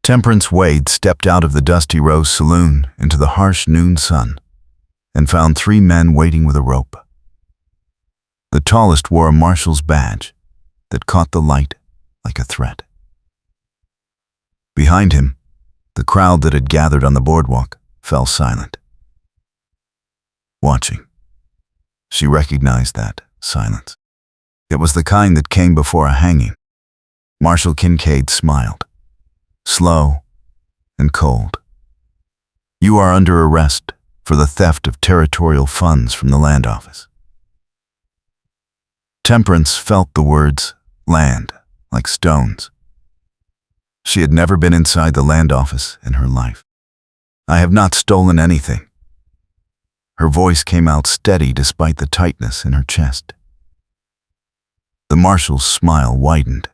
Temperance Wade stepped out of the Dusty Rose saloon into the harsh noon sun and found 3 men waiting with a rope. The tallest wore a marshal's badge that caught the light like a threat. Behind him, the crowd that had gathered on the boardwalk fell silent. Watching, she recognized that silence. It was the kind that came before a hanging. Marshal Kincaid smiled, slow and cold. "You are under arrest for the theft of territorial funds from the land office." Temperance felt the words land like stones. She had never been inside the land office in her life. "I have not stolen anything." Her voice came out steady despite the tightness in her chest. The marshal's smile widened.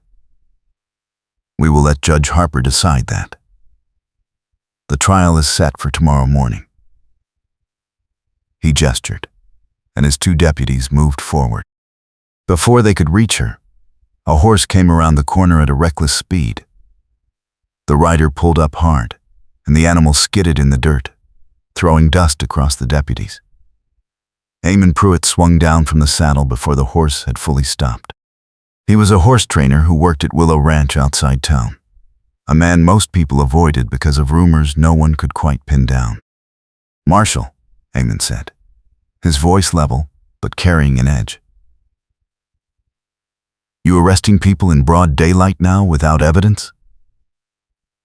"We will let Judge Harper decide that. The trial is set for tomorrow morning." He gestured, and his 2 deputies moved forward. Before they could reach her, a horse came around the corner at a reckless speed. The rider pulled up hard, and the animal skidded in the dirt, throwing dust across the deputies. Eamon Pruitt swung down from the saddle before the horse had fully stopped. He was a horse trainer who worked at Willow Ranch outside town, a man most people avoided because of rumors no one could quite pin down. "Marshal," Eamon said, his voice level but carrying an edge. "You arresting people in broad daylight now without evidence?"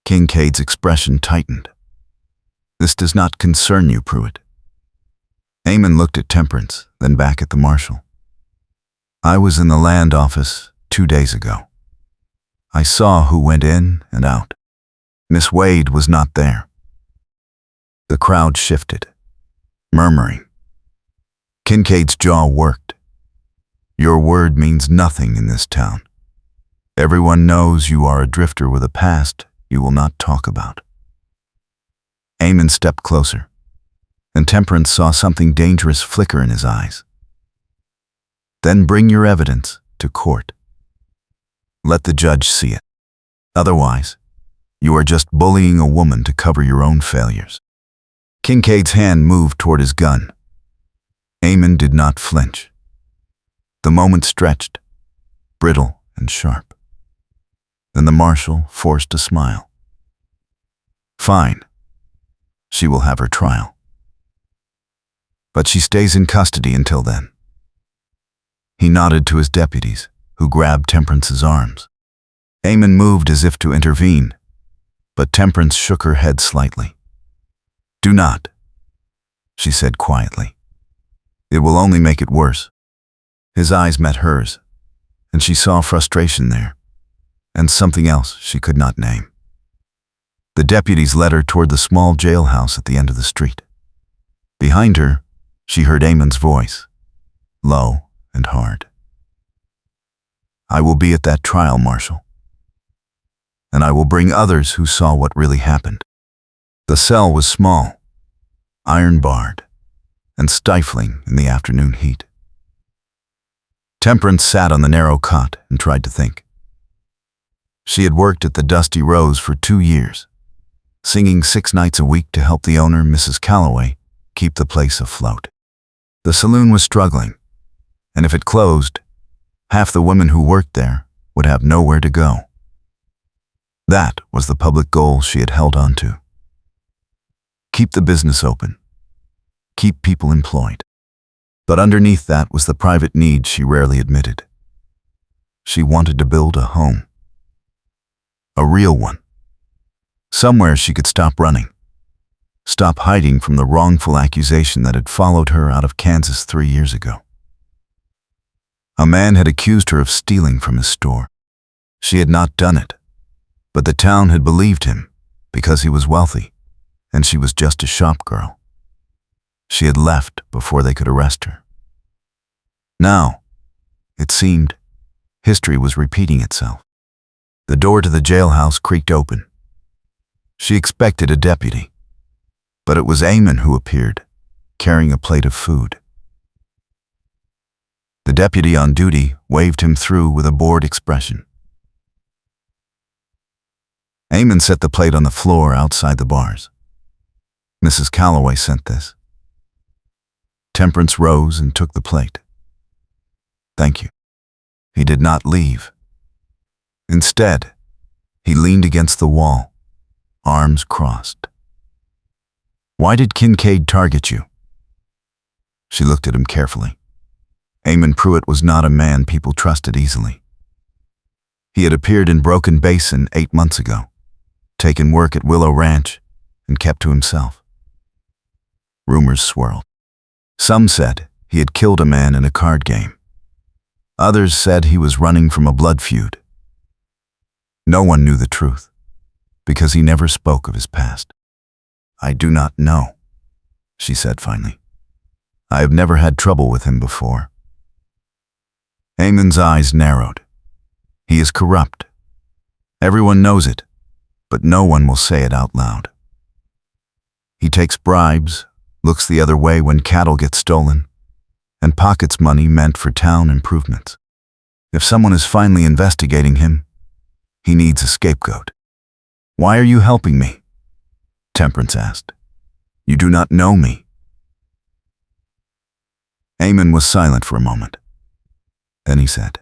Kincaid's expression tightened. "This does not concern you, Pruitt." Eamon looked at Temperance, then back at the marshal. "I was in the land office 2 days ago. I saw who went in and out. Miss Wade was not there." The crowd shifted, murmuring. Kincaid's jaw worked. "Your word means nothing in this town. Everyone knows you are a drifter with a past you will not talk about." Eamon stepped closer, and Temperance saw something dangerous flicker in his eyes. "Then bring your evidence to court. Let the judge see it. Otherwise, you are just bullying a woman to cover your own failures." Kincaid's hand moved toward his gun. Eamon did not flinch. The moment stretched, brittle and sharp. Then the marshal forced a smile. "Fine. She will have her trial. But she stays in custody until then." He nodded to his deputies, who grabbed Temperance's arms. Eamon moved as if to intervene, but Temperance shook her head slightly. "Do not," she said quietly. "It will only make it worse." His eyes met hers, and she saw frustration there, and something else she could not name. The deputies led her toward the small jailhouse at the end of the street. Behind her, she heard Eamon's voice, low and hard. "I will be at that trial, Marshal. And I will bring others who saw what really happened." The cell was small, iron-barred, and stifling in the afternoon heat. Temperance sat on the narrow cot and tried to think. She had worked at the Dusty Rose for 2 years, singing 6 nights a week to help the owner, Mrs. Calloway, keep the place afloat. The saloon was struggling, and if it closed, half the women who worked there would have nowhere to go. That was the public goal she had held on to. Keep the business open. Keep people employed. But underneath that was the private need she rarely admitted. She wanted to build a home. A real one. Somewhere she could stop running. Stop hiding from the wrongful accusation that had followed her out of Kansas 3 years ago. A man had accused her of stealing from his store. She had not done it, but the town had believed him because he was wealthy, and she was just a shop girl. She had left before they could arrest her. Now, it seemed, history was repeating itself. The door to the jailhouse creaked open. She expected a deputy, but it was Eamon who appeared, carrying a plate of food. The deputy on duty waved him through with a bored expression. Eamon set the plate on the floor outside the bars. Mrs. Calloway sent this. Temperance rose and took the plate. Thank you. He did not leave. Instead, he leaned against the wall, arms crossed. Why did Kincaid target you? She looked at him carefully. Eamon Pruitt was not a man people trusted easily. He had appeared in Broken Basin 8 months ago, taken work at Willow Ranch, and kept to himself. Rumors swirled. Some said he had killed a man in a card game. Others said he was running from a blood feud. No one knew the truth, because he never spoke of his past. I do not know, she said finally. I have never had trouble with him before. Eamon's eyes narrowed. He is corrupt. Everyone knows it, but no one will say it out loud. He takes bribes, looks the other way when cattle get stolen, and pockets money meant for town improvements. If someone is finally investigating him, he needs a scapegoat. Why are you helping me? Temperance asked. You do not know me. Eamon was silent for a moment. Then he said,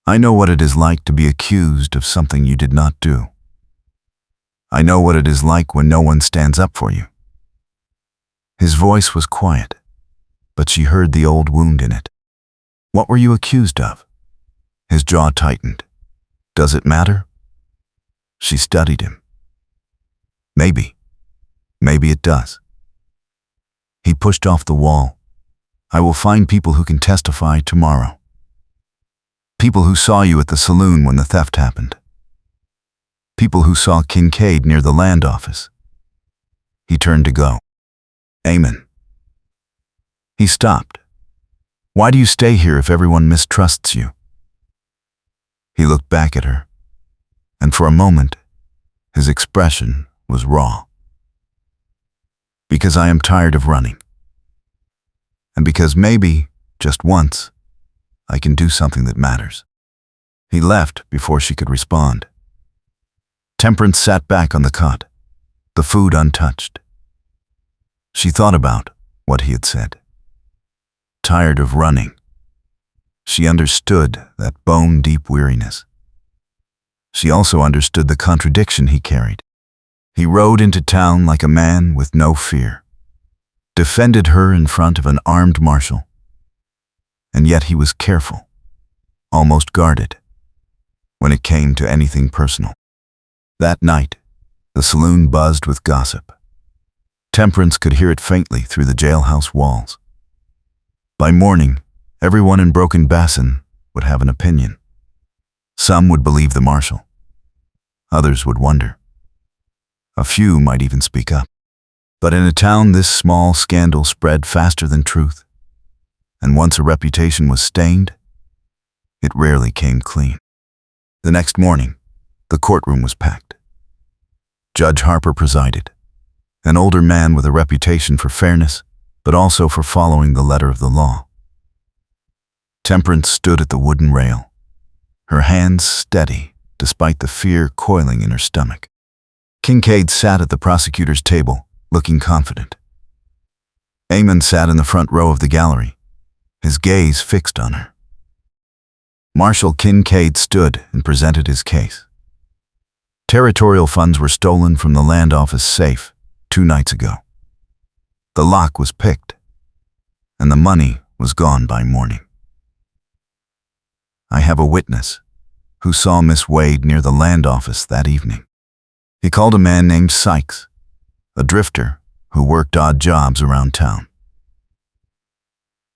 I know what it is like to be accused of something you did not do. I know what it is like when no one stands up for you. His voice was quiet, but she heard the old wound in it. What were you accused of? His jaw tightened. Does it matter? She studied him. Maybe it does. He pushed off the wall. I will find people who can testify tomorrow. People who saw you at the saloon when the theft happened. People who saw Kincaid near the land office. He turned to go. Eamon. He stopped. Why do you stay here if everyone mistrusts you? He looked back at her, and for a moment, his expression was raw. Because I am tired of running. And because maybe, just once, I can do something that matters. He left before she could respond. Temperance sat back on the cot, the food untouched. She thought about what he had said. Tired of running. She understood that bone-deep weariness. She also understood the contradiction he carried. He rode into town like a man with no fear, defended her in front of an armed marshal. And yet he was careful, almost guarded, when it came to anything personal. That night, the saloon buzzed with gossip. Temperance could hear it faintly through the jailhouse walls. By morning, everyone in Broken Basin would have an opinion. Some would believe the marshal. Others would wonder. A few might even speak up. But in a town this small, scandal spread faster than truth. And once a reputation was stained, it rarely came clean. The next morning, the courtroom was packed. Judge Harper presided, an older man with a reputation for fairness, but also for following the letter of the law. Temperance stood at the wooden rail, her hands steady despite the fear coiling in her stomach. Kincaid sat at the prosecutor's table, looking confident. Eamon sat in the front row of the gallery, his gaze fixed on her. Marshal Kincaid stood and presented his case. Territorial funds were stolen from the land office safe 2 nights ago. The lock was picked, and the money was gone by morning. I have a witness who saw Miss Wade near the land office that evening. He called a man named Sykes, a drifter who worked odd jobs around town.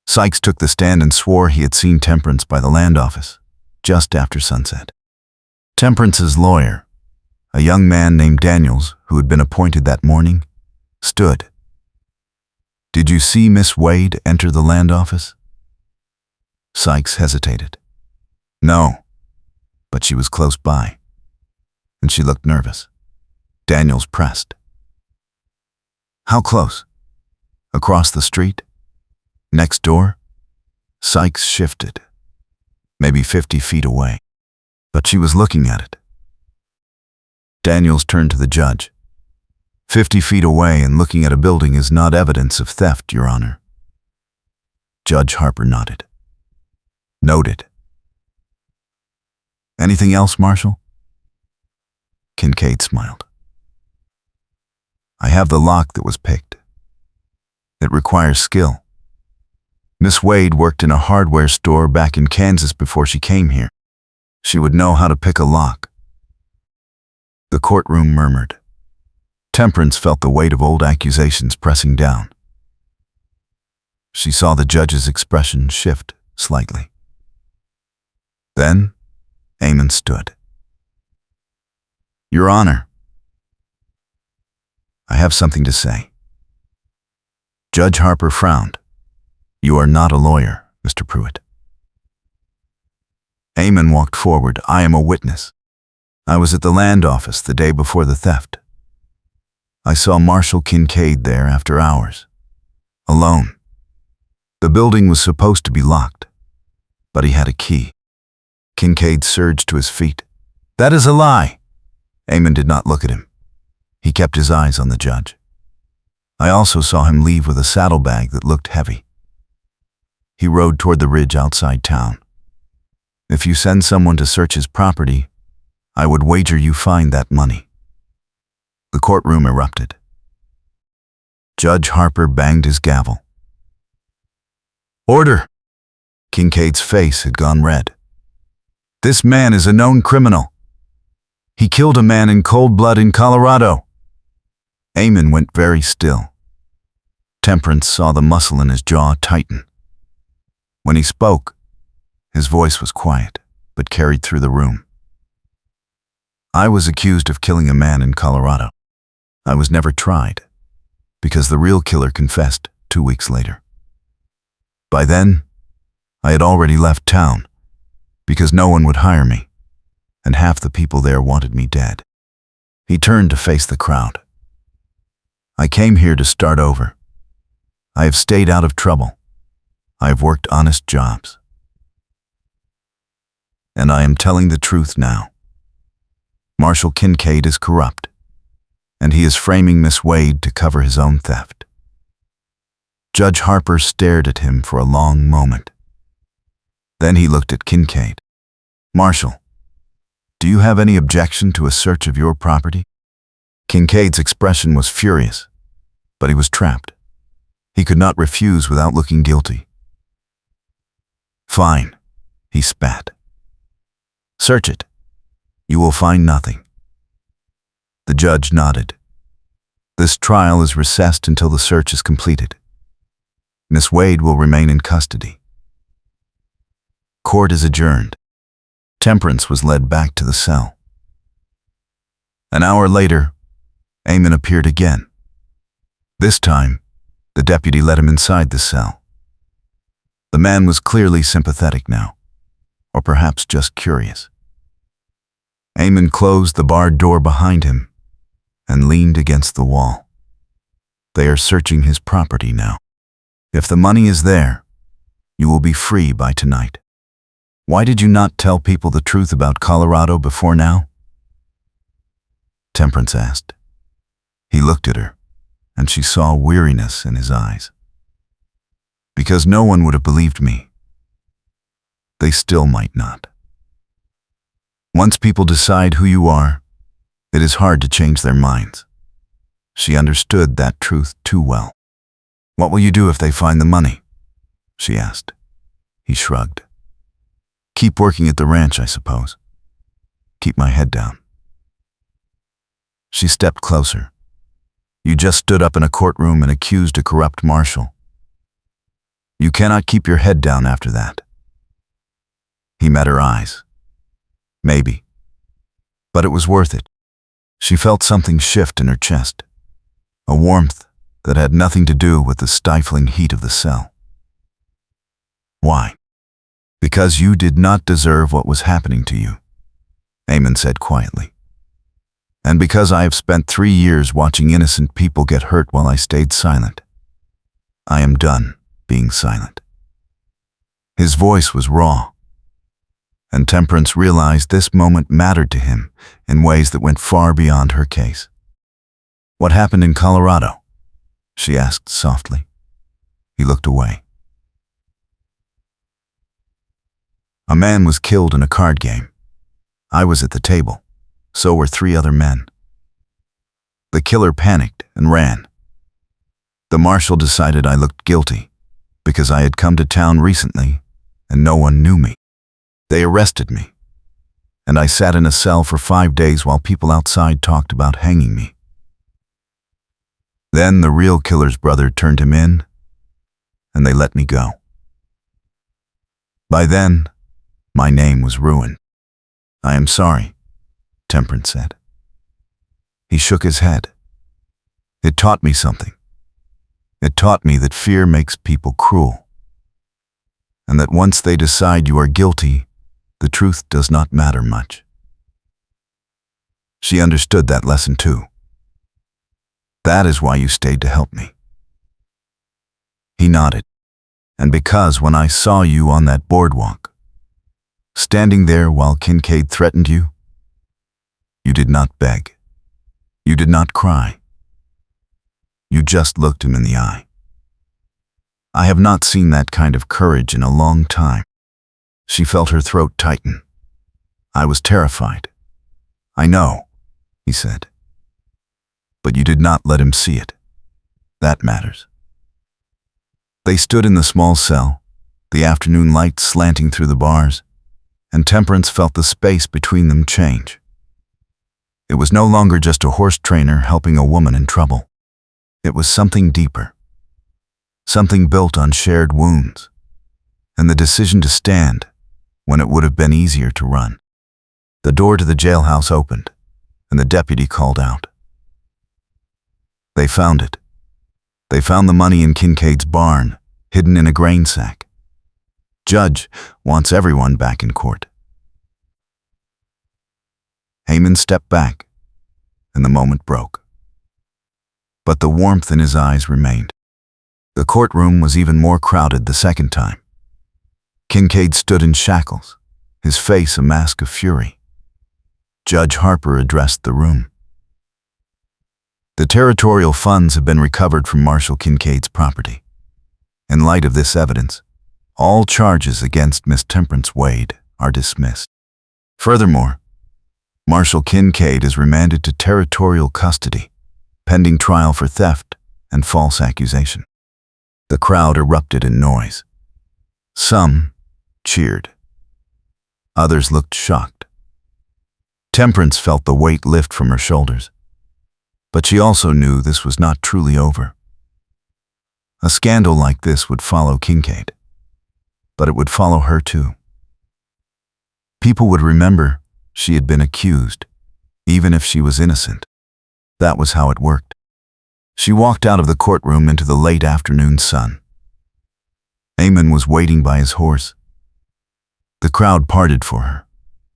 Sykes took the stand and swore he had seen Temperance by the land office just after sunset. Temperance's lawyer, a young man named Daniels who had been appointed that morning, stood. Did you see Miss Wade enter the land office? Sykes hesitated. No, but she was close by, and she looked nervous. Daniels pressed. How close? Across the street? Next door? Sykes shifted. Maybe 50 feet away. But she was looking at it. Daniels turned to the judge. 50 feet away and looking at a building is not evidence of theft, Your Honor. Judge Harper nodded. Noted. Anything else, Marshal? Kincaid smiled. I have the lock that was picked. It requires skill. Miss Wade worked in a hardware store back in Kansas before she came here. She would know how to pick a lock. The courtroom murmured. Temperance felt the weight of old accusations pressing down. She saw the judge's expression shift slightly. Then, Amon stood. Your Honor, I have something to say. Judge Harper frowned. You are not a lawyer, Mr. Pruitt. Amon walked forward. I am a witness. I was at the land office the day before the theft. I saw Marshal Kincaid there after hours, alone. The building was supposed to be locked, but he had a key. Kincaid surged to his feet. That is a lie. Amon did not look at him. He kept his eyes on the judge. I also saw him leave with a saddlebag that looked heavy. He rode toward the ridge outside town. If you send someone to search his property, I would wager you find that money. The courtroom erupted. Judge Harper banged his gavel. Order! Kincaid's face had gone red. This man is a known criminal. He killed a man in cold blood in Colorado. Amon went very still. Temperance saw the muscle in his jaw tighten. When he spoke, his voice was quiet, but carried through the room. I was accused of killing a man in Colorado. I was never tried, because the real killer confessed 2 weeks later. By then, I had already left town, because no one would hire me, and half the people there wanted me dead. He turned to face the crowd. I came here to start over. I have stayed out of trouble. I have worked honest jobs. And I am telling the truth now. Marshal Kincaid is corrupt, and he is framing Miss Wade to cover his own theft. Judge Harper stared at him for a long moment. Then he looked at Kincaid. Marshal, do you have any objection to a search of your property? Kincaid's expression was furious, but he was trapped. He could not refuse without looking guilty. Fine, he spat. Search it. You will find nothing. The judge nodded. This trial is recessed until the search is completed. Miss Wade will remain in custody. Court is adjourned. Temperance was led back to the cell. An hour later, Amon appeared again. This time, the deputy led him inside the cell. The man was clearly sympathetic now, or perhaps just curious. Amon closed the barred door behind him and leaned against the wall. They are searching his property now. If the money is there, you will be free by tonight. Why did you not tell people the truth about Colorado before now? Temperance asked. He looked at her, and she saw weariness in his eyes. Because no one would have believed me. They still might not. Once people decide who you are, it is hard to change their minds. She understood that truth too well. What will you do if they find the money? She asked. He shrugged. Keep working at the ranch, I suppose. Keep my head down. She stepped closer. You just stood up in a courtroom and accused a corrupt marshal. You cannot keep your head down after that. He met her eyes. Maybe. But it was worth it. She felt something shift in her chest. A warmth that had nothing to do with the stifling heat of the cell. Why? Because you did not deserve what was happening to you, Amon said quietly. And because I have spent 3 years watching innocent people get hurt while I stayed silent. I am done being silent. His voice was raw. And Temperance realized this moment mattered to him in ways that went far beyond her case. "What happened in Colorado?" she asked softly. He looked away. "A man was killed in a card game. I was at the table. So were 3 other men. The killer panicked and ran. The marshal decided I looked guilty because I had come to town recently and no one knew me. They arrested me, and I sat in a cell for 5 days while people outside talked about hanging me. Then the real killer's brother turned him in, and they let me go. By then, my name was ruined." "I am sorry," Temperance said. He shook his head. "It taught me something. It taught me that fear makes people cruel, and that once they decide you are guilty, the truth does not matter much." She understood that lesson too. "That is why you stayed to help me." He nodded. "And because when I saw you on that boardwalk, standing there while Kincaid threatened you, you did not beg. You did not cry. You just looked him in the eye. I have not seen that kind of courage in a long time." She felt her throat tighten. "I was terrified." "I know," he said. "But you did not let him see it. That matters." They stood in the small cell, the afternoon light slanting through the bars, and Temperance felt the space between them change. It was no longer just a horse trainer helping a woman in trouble. It was something deeper, something built on shared wounds, and the decision to stand when it would have been easier to run. The door to the jailhouse opened, and the deputy called out. They found it. They found the money in Kincaid's barn, hidden in a grain sack. Judge wants everyone back in court. Heyman stepped back, and the moment broke. But the warmth in his eyes remained. The courtroom was even more crowded the second time. Kincaid stood in shackles, his face a mask of fury. Judge Harper addressed the room. The territorial funds have been recovered from Marshal Kincaid's property. In light of this evidence, all charges against Miss Temperance Wade are dismissed. Furthermore, Marshal Kincaid is remanded to territorial custody, pending trial for theft and false accusation. The crowd erupted in noise. Some cheered. Others looked shocked. Temperance felt the weight lift from her shoulders, but she also knew this was not truly over. A scandal like this would follow Kincaid, but it would follow her too. People would remember she had been accused, even if she was innocent. That was how it worked. She walked out of the courtroom into the late afternoon sun. Eamon was waiting by his horse. The crowd parted for her,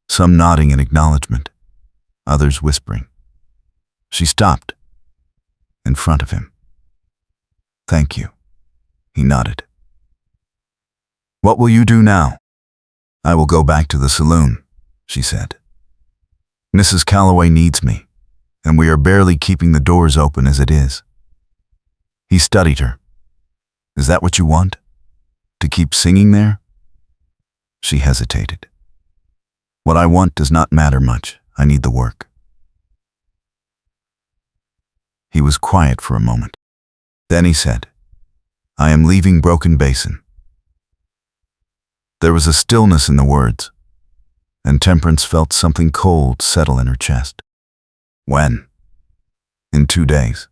some nodding in acknowledgement, others whispering. She stopped in front of him. "Thank you," he nodded. "What will you do now?" "I will go back to the saloon," she said. "Mrs. Calloway needs me, and we are barely keeping the doors open as it is." He studied her. "Is that what you want? To keep singing there?" She hesitated. "What I want does not matter much. I need the work." He was quiet for a moment. Then he said, "I am leaving Broken Basin." There was a stillness in the words, and Temperance felt something cold settle in her chest. "When?" "In 2 days.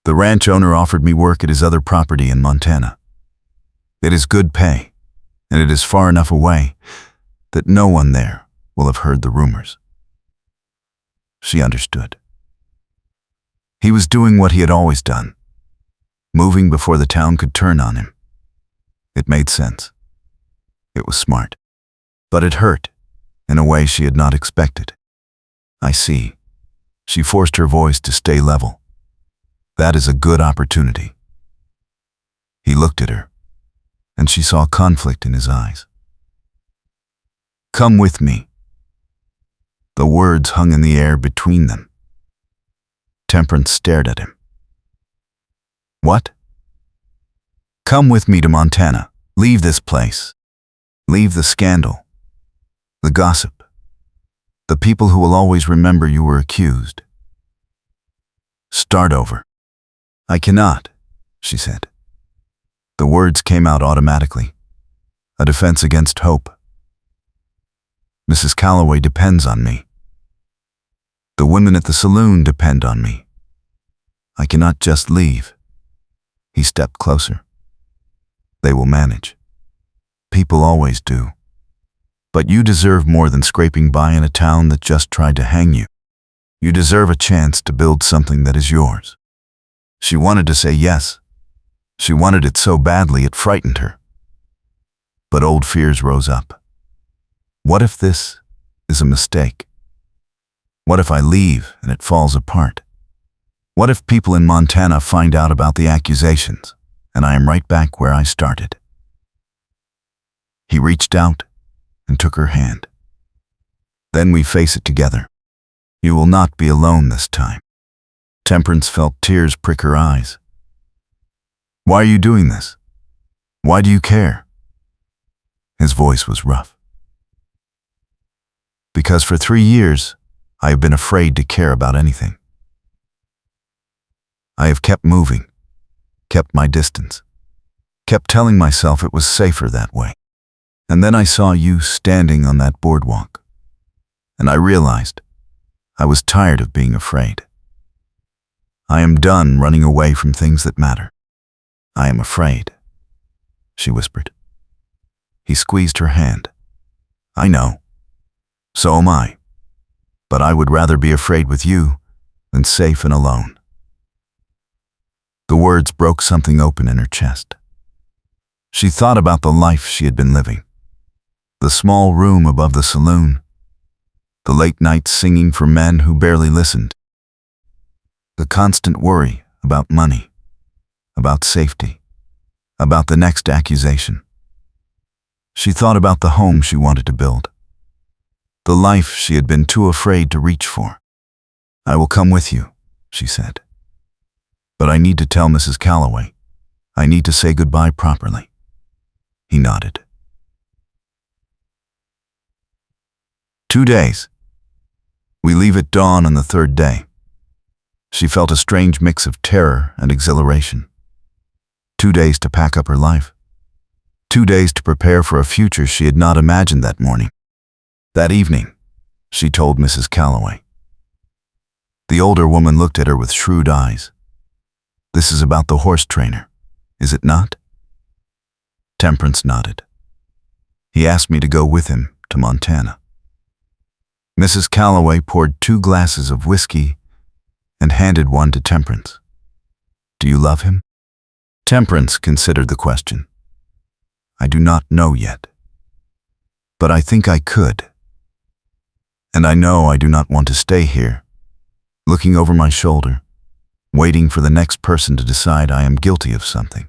The ranch owner offered me work at his other property in Montana. It is good pay, and it is far enough away that no one there will have heard the rumors." She understood. He was doing what he had always done, moving before the town could turn on him. It made sense. It was smart. But it hurt in a way she had not expected. "I see." She forced her voice to stay level. "That is a good opportunity." He looked at her, and she saw conflict in his eyes. Come with me. The words hung in the air between them. Temperance stared at him. What? Come with me to Montana. Leave this place. Leave the scandal. The gossip. The people who will always remember you were accused. Start over. I cannot, she said. The words came out automatically. A defense against hope. Mrs. Calloway depends on me. The women at the saloon depend on me. I cannot just leave. He stepped closer. They will manage. People always do. But you deserve more than scraping by in a town that just tried to hang you. You deserve a chance to build something that is yours. She wanted to say yes. She wanted it so badly it frightened her. But old fears rose up. What if this is a mistake? What if I leave and it falls apart? What if people in Montana find out about the accusations and I am right back where I started? He reached out and took her hand. Then we face it together. You will not be alone this time. Temperance felt tears prick her eyes. Why are you doing this? Why do you care? His voice was rough. Because for 3 years, I have been afraid to care about anything. I have kept moving, kept my distance, kept telling myself it was safer that way. And then I saw you standing on that boardwalk, and I realized I was tired of being afraid. I am done running away from things that matter. I am afraid, she whispered. He squeezed her hand. I know. So am I. But I would rather be afraid with you than safe and alone. The words broke something open in her chest. She thought about the life she had been living. The small room above the saloon. The late nights singing for men who barely listened. The constant worry about money, about safety, about the next accusation. She thought about the home she wanted to build, the life she had been too afraid to reach for. I will come with you, she said. But I need to tell Mrs. Calloway. I need to say goodbye properly. He nodded. 2 days. We leave at dawn on the 3rd day. She felt a strange mix of terror and exhilaration. 2 days to pack up her life. 2 days to prepare for a future she had not imagined that morning. That evening, she told Mrs. Calloway. The older woman looked at her with shrewd eyes. This is about the horse trainer, is it not? Temperance nodded. He asked me to go with him to Montana. Mrs. Calloway poured 2 glasses of whiskey and handed one to Temperance. Do you love him? Temperance considered the question. I do not know yet. But I think I could. And I know I do not want to stay here, looking over my shoulder, waiting for the next person to decide I am guilty of something.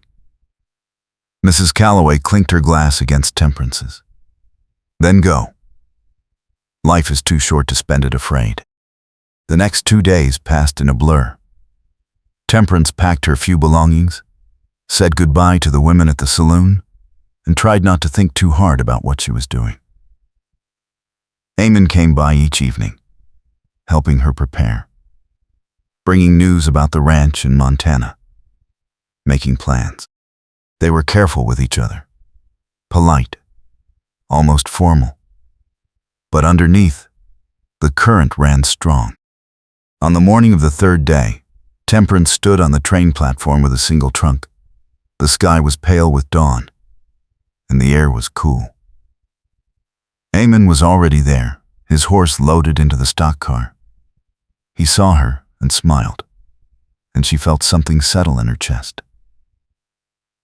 Mrs. Calloway clinked her glass against Temperance's. Then go. Life is too short to spend it afraid. The next 2 days passed in a blur. Temperance packed her few belongings, said goodbye to the women at the saloon, and tried not to think too hard about what she was doing. Eamon came by each evening, helping her prepare, bringing news about the ranch in Montana, making plans. They were careful with each other, polite, almost formal. But underneath, the current ran strong. On the morning of the 3rd day, Temperance stood on the train platform with a single trunk. The sky was pale with dawn, and the air was cool. Eamon was already there, his horse loaded into the stock car. He saw her and smiled, and she felt something settle in her chest.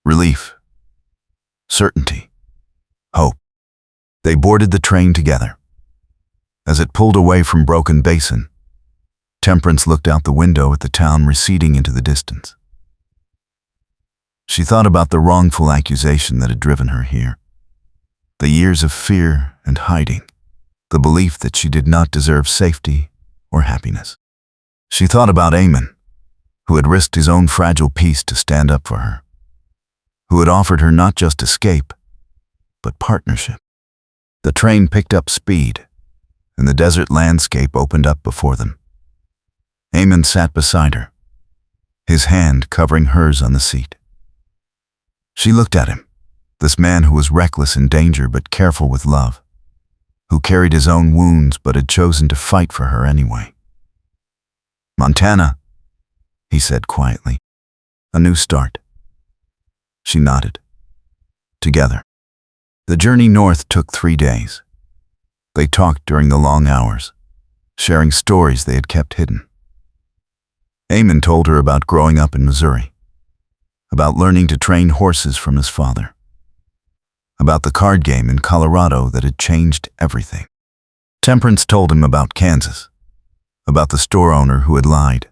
Relief, certainty, hope. They boarded the train together. As it pulled away from Broken Basin, Temperance looked out the window at the town receding into the distance. She thought about the wrongful accusation that had driven her here, the years of fear and hiding, the belief that she did not deserve safety or happiness. She thought about Eamon, who had risked his own fragile peace to stand up for her, who had offered her not just escape, but partnership. The train picked up speed, and the desert landscape opened up before them. Eamon sat beside her, his hand covering hers on the seat. She looked at him, this man who was reckless in danger but careful with love, who carried his own wounds but had chosen to fight for her anyway. "Montana," he said quietly. "A new start." She nodded. Together. The journey north took 3 days. They talked during the long hours, sharing stories they had kept hidden. Eamon told her about growing up in Missouri, about learning to train horses from his father, about the card game in Colorado that had changed everything. Temperance told him about Kansas, about the store owner who had lied,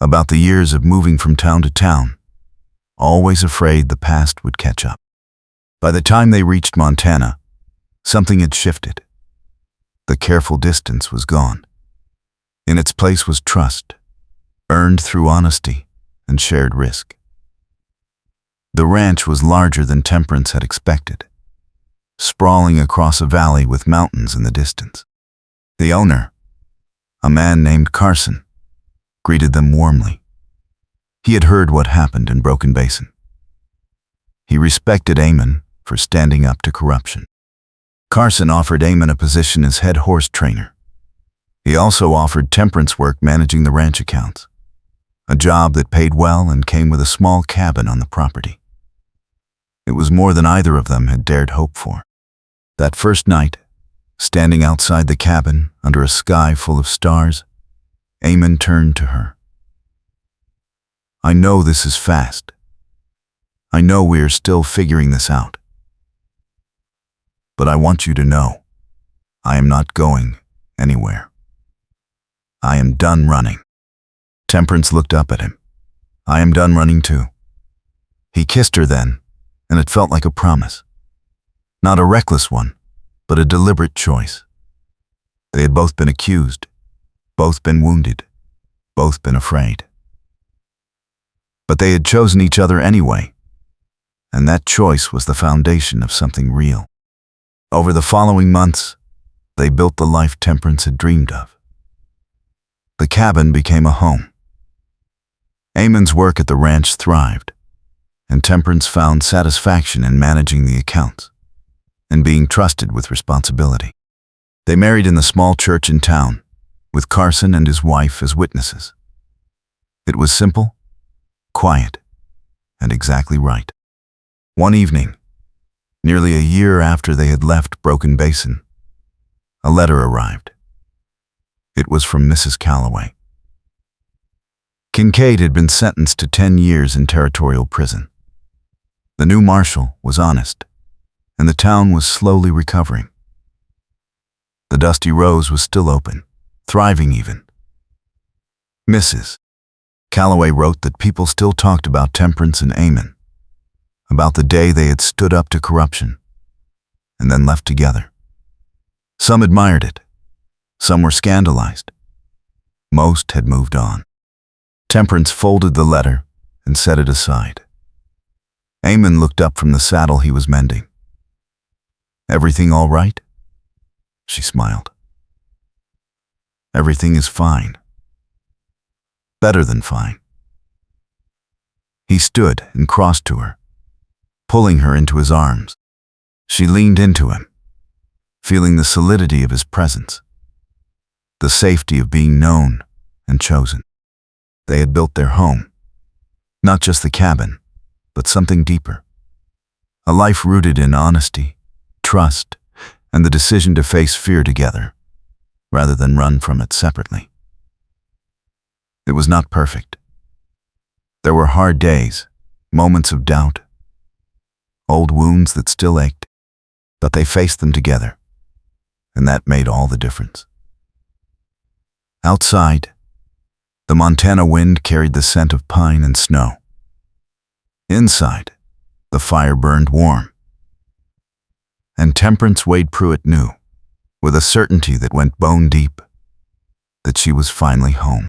about the years of moving from town to town, always afraid the past would catch up. By the time they reached Montana, something had shifted. The careful distance was gone. In its place was trust, earned through honesty and shared risk. The ranch was larger than Temperance had expected, sprawling across a valley with mountains in the distance. The owner, a man named Carson, greeted them warmly. He had heard what happened in Broken Basin. He respected Eamon for standing up to corruption. Carson offered Eamon a position as head horse trainer. He also offered Temperance work managing the ranch accounts, a job that paid well and came with a small cabin on the property. It was more than either of them had dared hope for. That first night, standing outside the cabin under a sky full of stars, Eamon turned to her. "I know this is fast. I know we are still figuring this out. But I want you to know, I am not going anywhere. I am done running." Temperance looked up at him. "I am done running too." He kissed her then, and it felt like a promise. Not a reckless one, but a deliberate choice. They had both been accused, both been wounded, both been afraid. But they had chosen each other anyway, and that choice was the foundation of something real. Over the following months, they built the life Temperance had dreamed of. The cabin became a home. Eamon's work at the ranch thrived, and Temperance found satisfaction in managing the accounts and being trusted with responsibility. They married in the small church in town, with Carson and his wife as witnesses. It was simple, quiet, and exactly right. One evening, nearly a year after they had left Broken Basin, a letter arrived. It was from Mrs. Calloway. Kincaid had been sentenced to 10 years in territorial prison. The new Marshal was honest, and the town was slowly recovering. The Dusty Rose was still open, thriving even. Mrs. Calloway wrote that people still talked about Temperance and Eamon, about the day they had stood up to corruption and then left together. Some admired it. Some were scandalized. Most had moved on. Temperance folded the letter and set it aside. Eamon looked up from the saddle he was mending. "Everything all right?" She smiled. "Everything is fine. Better than fine." He stood and crossed to her, pulling her into his arms. She leaned into him, feeling the solidity of his presence, the safety of being known and chosen. They had built their home, not just the cabin, but something deeper. A life rooted in honesty, trust, and the decision to face fear together, rather than run from it separately. It was not perfect. There were hard days, moments of doubt, old wounds that still ached, but they faced them together, and that made all the difference. Outside, the Montana wind carried the scent of pine and snow. Inside, the fire burned warm. And Temperance Wade Pruitt knew, with a certainty that went bone deep, that she was finally home.